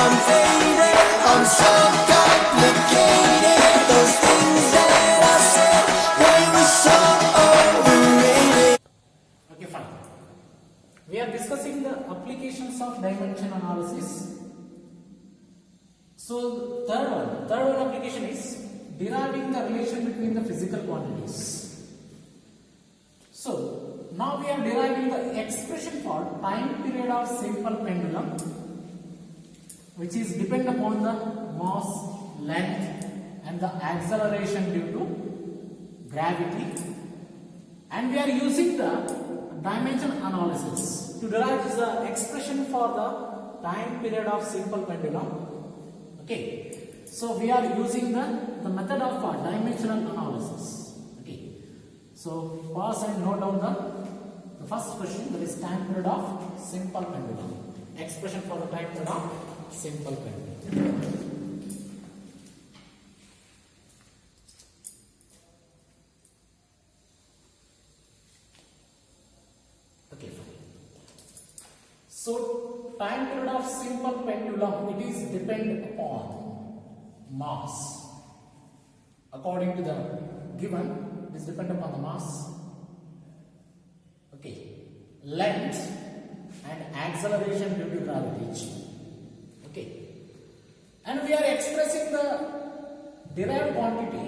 something that I'm so complicated. Those things that I said, they were so overrated. Okay, fine. We are discussing the applications of dimension analysis. So third one application is deriving the relation between the physical quantities. So now we are deriving the expression for time period of simple pendulum, which is depend upon the mass, length and the acceleration due to gravity, and we are using the dimension analysis to derive the expression for the time period of simple pendulum. Okay, so we are using the method of dimensional analysis. Okay, so pause and note down the first question, that is time period of simple pendulum. Expression for the time period of simple pendulum. Okay, fine. So time period of simple pendulum, it is depend upon mass. According to the given, it is depend upon the mass, okay, length and acceleration due to gravity. Okay, and we are expressing the derived quantity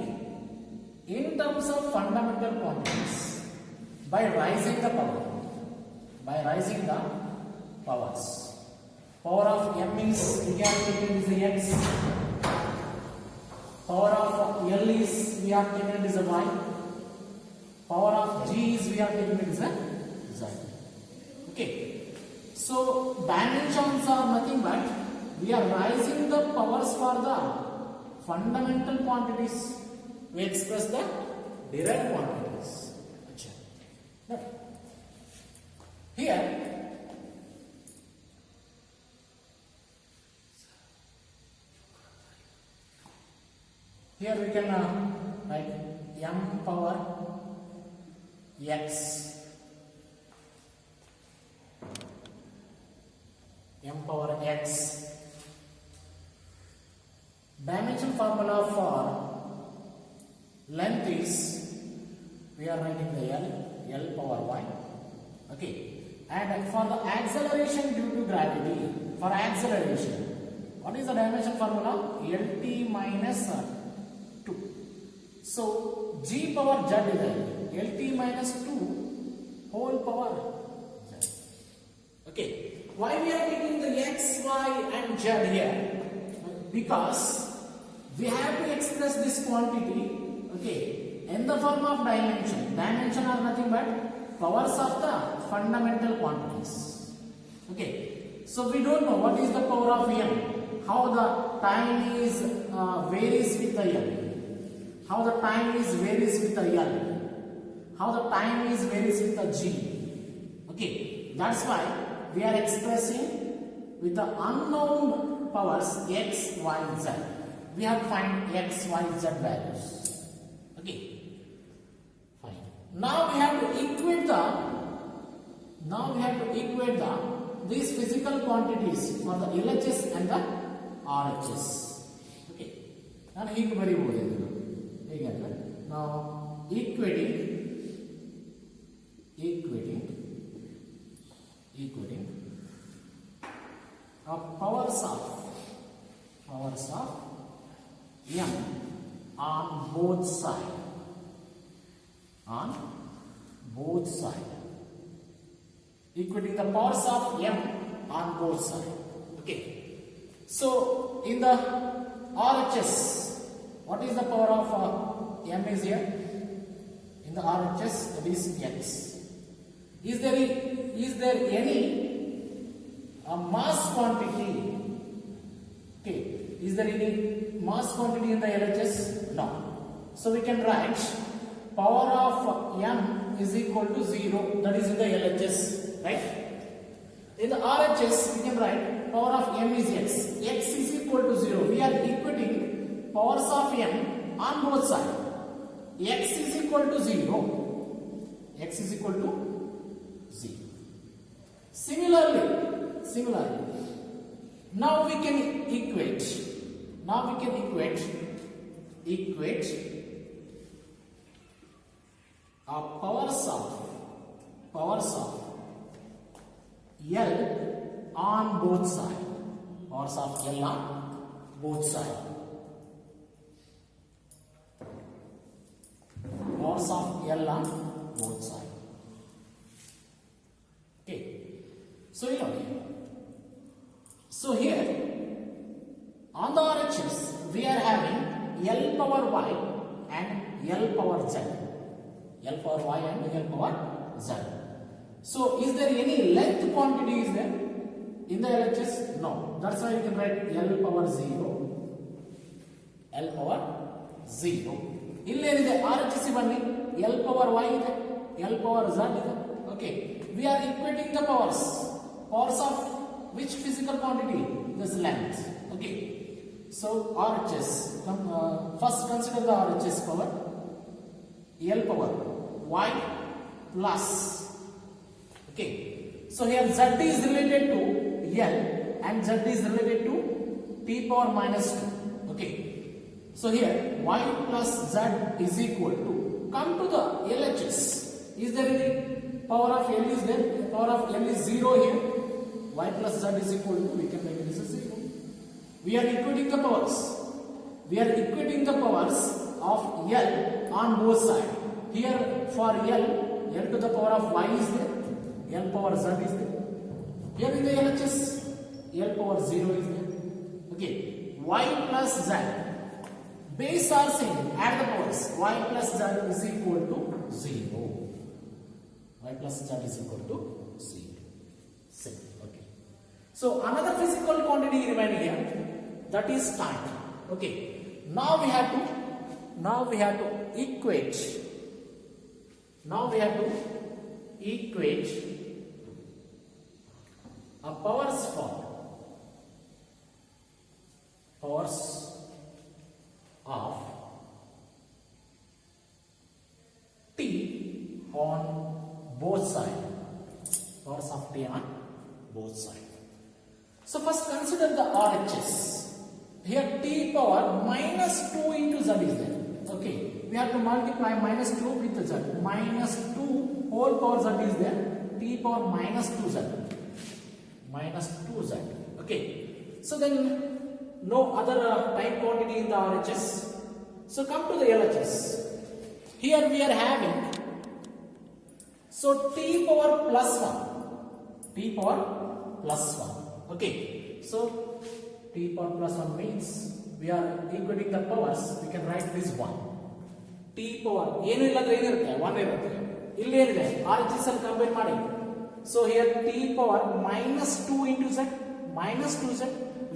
in terms of fundamental quantities by raising the power. By raising the powers. Power of m is, we can take it as a x. Power of L is, we are taking it as a y. Power of G is, we are taking it as a z. Okay. So dimensions are nothing but we are raising the powers for the fundamental quantities. We express the derived quantities. Right. Here we can write m power x, m power x. Dimension formula for length is, we are writing the L power y. Okay. And for the acceleration due to gravity, for acceleration, what is the dimension formula? Lt minus 2. So g power z is there. Lt minus 2 whole power z. Okay. Why we are taking the x, y and z here? Because we have to express this quantity, okay, in the form of dimension. Dimension are nothing but powers of the fundamental quantities. Okay, so we don't know what is the power of m, how the time is varies with the l, how the time is varies with the l, how the time is varies with the g. Okay, that's why we are expressing with the unknown powers x, y, z. We have to find x, y, z values. Okay, fine. Now we have to equate these physical quantities for the LHS and the RHS. Okay. Now equating powers of m on both sides. Equating the powers of m on both sides. Okay. So in the RHS, what is the power of m is here? In the RHS, that is x. Is there any mass quantity? Okay. Is there any mass quantity in the LHS? No. So we can write power of m is equal to 0. That is in the LHS, right? In the RHS, we can write power of m is x. X is equal to 0. We are equating powers of m on both sides. X is equal to 0. X is equal to 0. Similarly, now we can equate powers of L on both sides. Powers of L on both sides. Powers of L on both sides. Okay. So you know. So here on the RHS we are having L power Y and L power Z. L power Y and L power Z. So is there any length quantity is there in the LHS? No. That's why you can write L power 0. L power 0. Illeniде RHS bani L power Y ide, L power Z ide. Okay. We are equating the powers. Powers of which physical quantity? This length. Okay. So RHS. First consider the RHS power. L power Y plus. Okay. So here Z is related to L and Z is related to T power minus 2. Okay. So here Y plus Z is equal to, come to the LHS. Is there any power of L is there? Power of L is 0 here. Y plus Z is equal to, we can make this as 0. We are equating the powers. We are equating the powers of L on both sides. Here for L to the power of Y is there. L power Z is there. Here in the LHS, L power 0 is there. Okay. Y plus Z. Base are same. Add the powers. Y plus Z is equal to 0. Y plus Z is equal to 0. Same. Okay. So another physical quantity remaining here, that is time. Okay. Now we have to equate. A powers of T on both sides. Powers of T on both sides. So first consider the RHS. Here T power minus 2 into Z is there. Okay. We have to multiply minus 2 with Z. Minus 2 whole power Z is there. T power minus 2Z. Minus 2Z. Okay. So then no other time quantity in the RHS. So come to the LHS. Here we are having, so T power plus 1. T power plus 1. Okay. So T power plus 1 means we are equating the powers. We can write this 1. T power ಏನು ಇಲ್ಲ ಅಂದ್ರೆ ಏನಿರುತ್ತೆ 1 ಇರುತ್ತೆ. ಇಲ್ಲಿ ಏನಿದೆ RHS ಅಲ್ಲಿ compare ಮಾಡಿ. So here T power minus 2 into Z minus 2Z.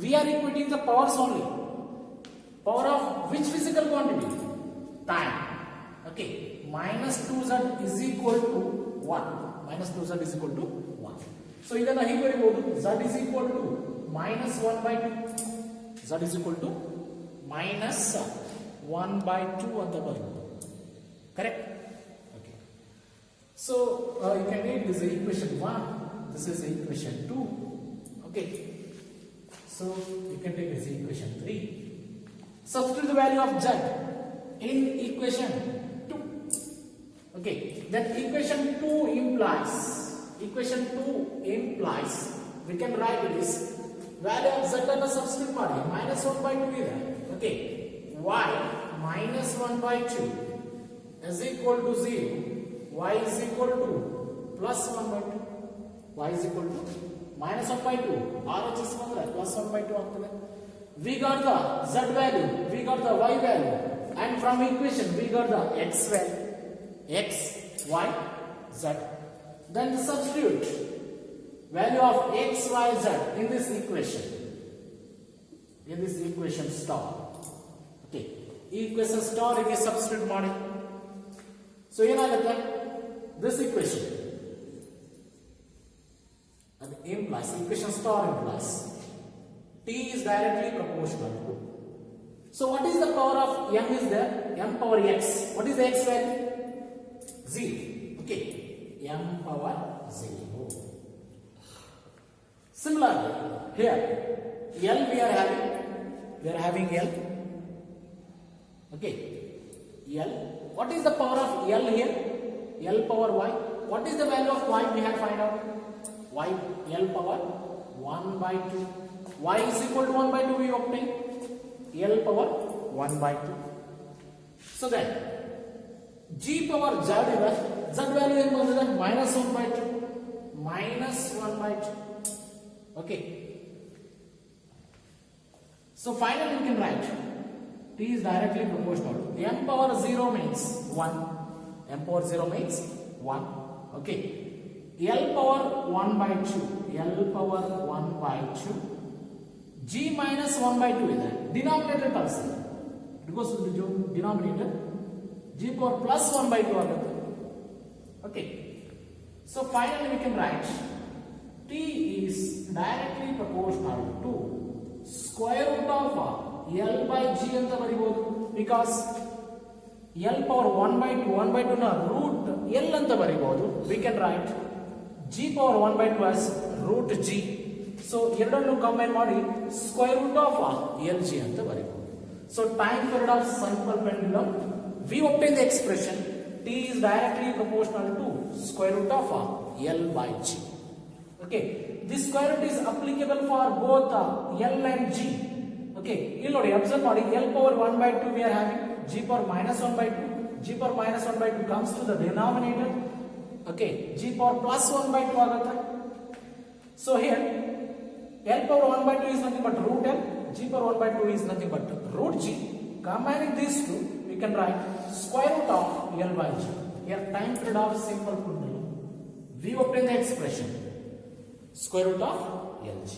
We are equating the powers only. Power of which physical quantity? Time. Okay. Minus 2Z is equal to 1. Minus 2Z is equal to 1. So ಇದನ್ನ ಹೀಗೆ ಬರೆಯಬಹುದು. Z is equal to minus 1 by 2. Z is equal to minus 1 by 2 ಅಂತ ಬರೆಯಬಹುದು. Correct? Okay. So you can make this equation 1. This is equation 2. Okay. So you can take this equation 3. Substitute the value of Z in equation 2. Okay. Then equation 2 implies we can write this value of Z and substitute ಮಾಡಿ minus 1 by 2 ಇದೆ. Okay. Y minus 1 by 2 is equal to 0. Y is equal to plus 1 by 2. Y is equal to minus 1 by 2. RHS ಬಂದ್ರೆ plus 1 by 2 ಆಗ್ತದೆ. We got the Z value, we got the Y value, and from equation we got the X value. X, Y, Z. Then substitute value of X, Y, Z in this equation. Star. Okay. Equation star in this substitute ಮಾಡಿ. So ಏನಾಗುತ್ತೆ? This equation. And implies, equation star implies T is directly proportional to. So what is the power of M is there? M power X. What is the X value? 0. Okay. M power 0. Similarly, here L we are having We are having L. Okay. L. What is the power of L here? L power y. What is the value of y we have find out? Y. L power 1 by 2. Y is equal to 1 by 2 we obtain. L power 1 by 2. So then G power Z ಇದೆ. Z value ಏನು ಬಂದಿದೆ? minus 1 by 2. Minus 1 by 2. Okay. So finally we can write T is directly proportional. M power 0 means 1. M power 0 means 1. Okay. L power 1 by 2. L power 1 by 2. G minus 1 by 2 ಇದೆ. Denominator ಕಳಿಸಿ. It goes to the denominator. G power plus 1 by 2 ಆಗುತ್ತೆ. Okay. So finally we can write T is directly proportional to square root of L by G ಅಂತ ಬರಿಬಹುದು. Because L power 1 by 2, 1 by 2 ನ root L ಅಂತ ಬರಿಬಹುದು. We can write G power 1 by 2 as root G. So ಎರಡನ್ನು combine ಮಾಡಿ square root of LG ಅಂತ ಬರಿಬಹುದು. So time period of simple pendulum, we obtain the expression T is directly proportional to square root of L by G. Okay, this square root is applicable for both L and G. Okay, ಇಲ್ಲಿ ನೋಡಿ observe ಮಾಡಿ L power 1 by 2 we are having, G power minus 1 by 2, G power minus 1 by 2 comes to the denominator. Okay, G power plus 1 by 2 ಆಗುತ್ತೆ. So here L power 1 by 2 is nothing but root L, G power 1 by 2 is nothing but root G. Combining these two, we can write square root of L by G. Here time period of simple pendulum, we obtain the expression square root of LG.